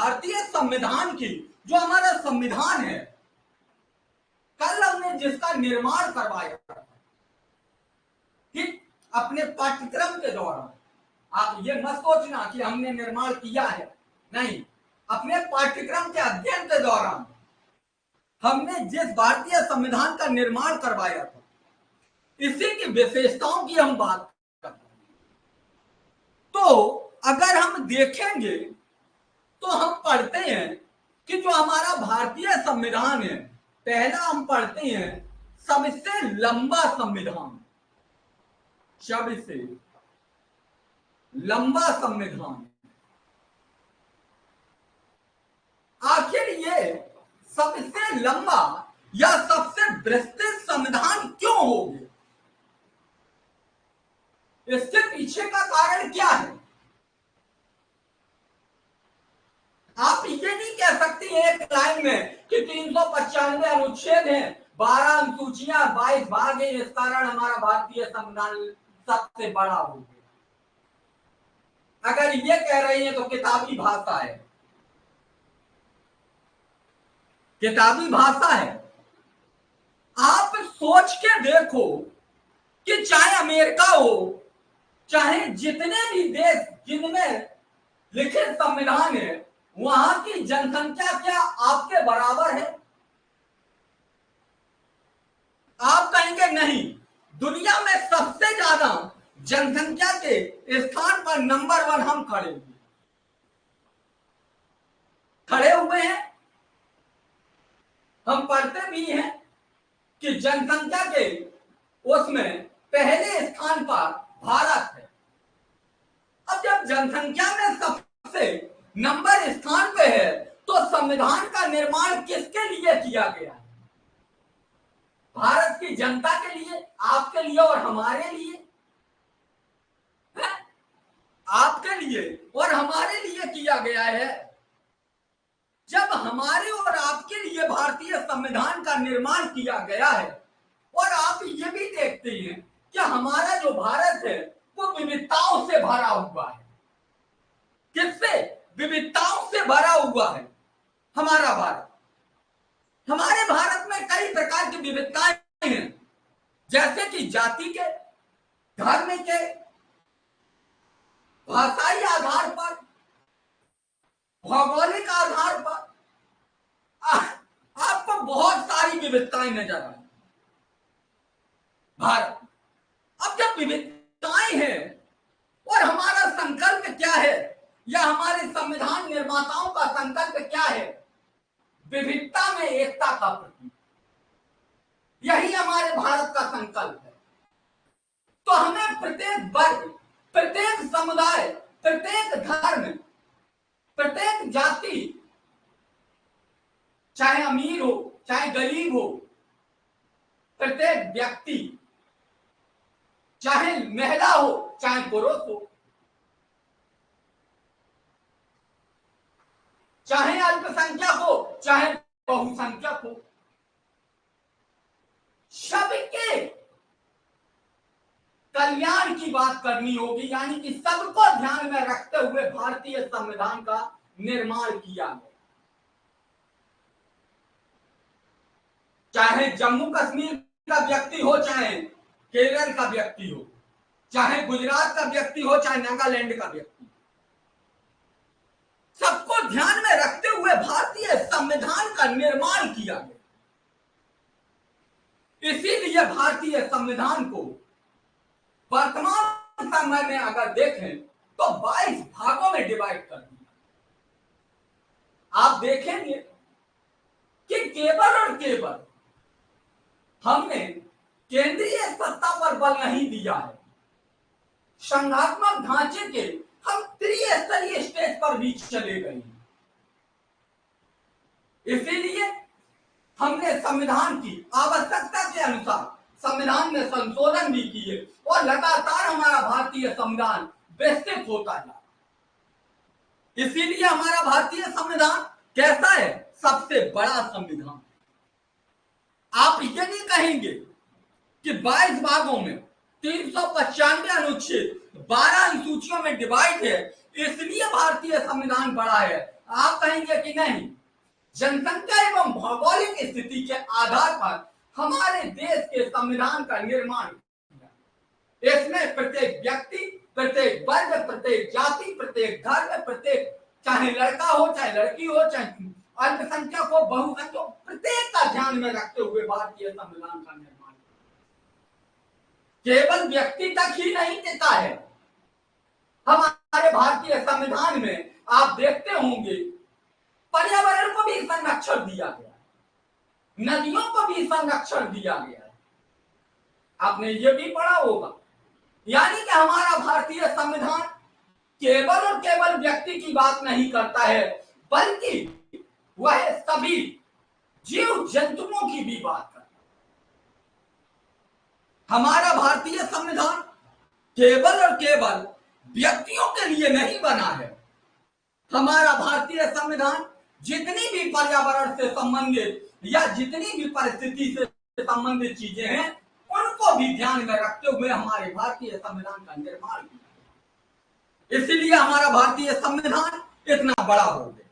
भारतीय संविधान की, जो हमारा संविधान है, कल हमने जिसका निर्माण करवाया था, ठीक, अपने पाठ्यक्रम के दौरान, आप ये मत सोचना कि हमने निर्माण किया है, नहीं, अपने पाठ्यक्रम के अध्ययन के दौरान हमने जिस भारतीय संविधान का निर्माण करवाया था, इसी की विशेषताओं की हम बात करते हैं। तो अगर हम देखेंगे तो हम पढ़ते हैं कि जो हमारा भारतीय संविधान है, पहला हम पढ़ते हैं सबसे लंबा संविधान, सबसे लंबा संविधान। आखिर ये सबसे लंबा या सबसे विस्तृत संविधान क्यों हो गया? इसके पीछे का कारण क्या है? आप ये नहीं कह सकती एक लाइन में कि 395 अनुच्छेद हैं, 12 अनुसूचियां, 22 भाग हैं, इस कारण हमारा भारतीय संविधान सबसे बड़ा हो गया। अगर ये कह रही है तो किताबी भाषा है, किताबी भाषा है। आप सोच के देखो कि चाहे अमेरिका हो, चाहे जितने भी देश जिनमें लिखित संविधान है, वहां की जनसंख्या क्या आपके बराबर है? आप कहेंगे नहीं, दुनिया में सबसे ज्यादा जनसंख्या के स्थान पर नंबर 1 हम खड़े हुए हैं। हम पढ़ते भी हैं कि जनसंख्या के उसमें पहले स्थान पर भारत है। अब जब जनसंख्या में सबसे नंबर स्थान पे है, तो संविधान का निर्माण किसके लिए किया गया है? भारत की जनता के लिए, आपके लिए और हमारे लिए है? आपके लिए और हमारे लिए किया गया है। जब हमारे और आपके लिए भारतीय संविधान का निर्माण किया गया है, और आप ये भी देखते हैं कि हमारा जो भारत है वो विविधताओं से भरा हुआ है। किससे? विविधताओं से भरा हुआ है हमारा भारत। हमारे भारत में कई प्रकार की विविधताएं हैं, जैसे कि जाति के, धर्म के, भाषाई आधार पर, भौगोलिक आधार पर आपको बहुत सारी विविधताएं नजर आएंगी भारत। अब जब विविधताएं हैं, और हमारा संकल्प क्या है, या हमारे संविधान निर्माताओं का संकल्प क्या है? विविधता में एकता का प्रतीक, यही हमारे भारत का संकल्प है। तो हमें प्रत्येक वर्ग, प्रत्येक समुदाय, प्रत्येक धर्म, प्रत्येक जाति, चाहे अमीर हो चाहे गरीब हो, प्रत्येक व्यक्ति, चाहे महिला हो चाहे पुरुष हो, चाहे अल्पसंख्यक हो चाहे बहुसंख्यक हो, सबके कल्याण की बात करनी होगी। यानी कि सबको ध्यान में रखते हुए भारतीय संविधान का निर्माण किया गया। चाहे जम्मू कश्मीर का व्यक्ति हो, चाहे केरल का व्यक्ति हो, चाहे गुजरात का व्यक्ति हो, चाहे नागालैंड का व्यक्ति, सबको ध्यान में रखते हुए भारतीय संविधान का निर्माण किया गया। इसीलिए भारतीय संविधान को वर्तमान समय में अगर देखें तो 22 भागों में डिवाइड कर दिया। आप देखेंगे कि केवल और केवल हमने केंद्रीय सत्ता पर बल नहीं दिया है, संघात्मक ढांचे के हम त्रिस्तरीय स्टेज पर भी चले गए। इसीलिए हमने संविधान की आवश्यकता के अनुसार संविधान में संशोधन भी किए, और लगातार हमारा भारतीय संविधान विस्तृत होता है। इसीलिए हमारा भारतीय संविधान कैसा है? सबसे बड़ा संविधान। आप ये नहीं कहेंगे कि 22 भागों में 395 अनुच्छेद, 12 अनुसूचियों में डिवाइड है, इसलिए भारतीय संविधान बड़ा है। आप कहेंगे कि नहीं, जनसंख्या एवं भौगोलिक स्थिति के आधार पर हमारे देश के संविधान का निर्माण किया। इसमें प्रत्येक व्यक्ति, प्रत्येक वर्ग, प्रत्येक जाति, प्रत्येक धर्म, प्रत्येक चाहे लड़का हो चाहे लड़की हो, चाहे अल्पसंख्यक हो बहुसंख्यक हो, प्रत्येक का ध्यान में रखते हुए भारतीय संविधान का निर्माण। केवल व्यक्ति तक ही नहीं देता है, हमारे भारतीय संविधान में आप देखते होंगे पर्यावरण को भी संरक्षण दिया गया है, नदियों को भी संरक्षण दिया गया है, आपने ये भी पढ़ा होगा। यानी कि हमारा भारतीय संविधान केवल और केवल व्यक्ति की बात नहीं करता है, बल्कि वह सभी जीव जंतुओं की भी बात करता है। हमारा भारतीय संविधान केवल और केवल व्यक्तियों के लिए नहीं बना है। हमारा भारतीय संविधान जितनी भी पर्यावरण से संबंधित या जितनी भी परिस्थिति से संबंधित चीजें हैं, उनको भी ध्यान में रखते हुए हमारे भारतीय संविधान का निर्माण किया। इसीलिए हमारा भारतीय संविधान इतना बड़ा हो गया।